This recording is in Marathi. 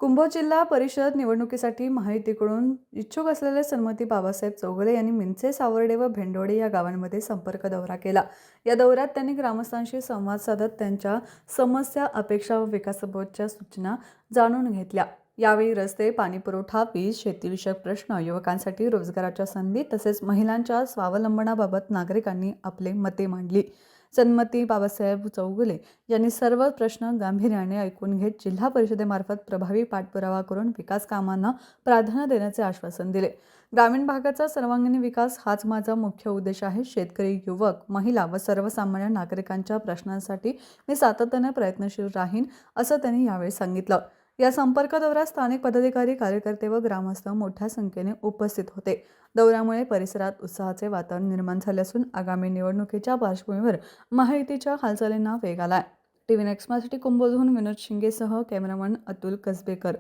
कुंभोज जिल्हा परिषद निवडणुकीसाठी महायुतीकडून इच्छुक असलेले सन्मती बाबासाहेब चौगुले यांनी मिंचे, सावर्डे व भेंडोडे या गावांमध्ये संपर्क दौरा केला। या दौऱ्यात त्यांनी ग्रामस्थांशी संवाद साधत त्यांच्या समस्या, अपेक्षा व विकासाबाबतच्या सूचना जाणून घेतल्या। यावेळी रस्ते, पाणीपुरवठा, वीज, शेतीविषयक प्रश्न, युवकांसाठी रोजगाराच्या संधी तसेच महिलांच्या स्वावलंबनाबाबत नागरिकांनी आपले मते मांडली। सन्मती बाबासाहेब चौगुले यांनी सर्व प्रश्न गांभीर्याने ऐकून घेत जिल्हा परिषदेमार्फत प्रभावी पाठपुरावा करून विकास कामांना प्राधान्य देण्याचे आश्वासन दिले। ग्रामीण भागाचा सर्वांगीण विकास हाच माझा मुख्य उद्देश आहे। शेतकरी, युवक, महिला व सर्वसामान्य नागरिकांच्या प्रश्नांसाठी मी सातत्याने प्रयत्नशील राहीन, असं त्यांनी यावेळी सांगितलं। या संपर्क दौऱ्यात स्थानिक पदाधिकारी, कार्यकर्ते व ग्रामस्थ मोठ्या संख्येने उपस्थित होते। दौऱ्यामुळे परिसरात उत्साहाचे वातावरण निर्माण झाले असून आगामी निवडणुकीच्या पार्श्वभूमीवर महायुतीच्या हालचालींना वेग आलाय। टीव्ही नेक्स्ट साठी कुंभोजहून विनोद शिंगेसह कॅमेरामन अतुल कसबेकर।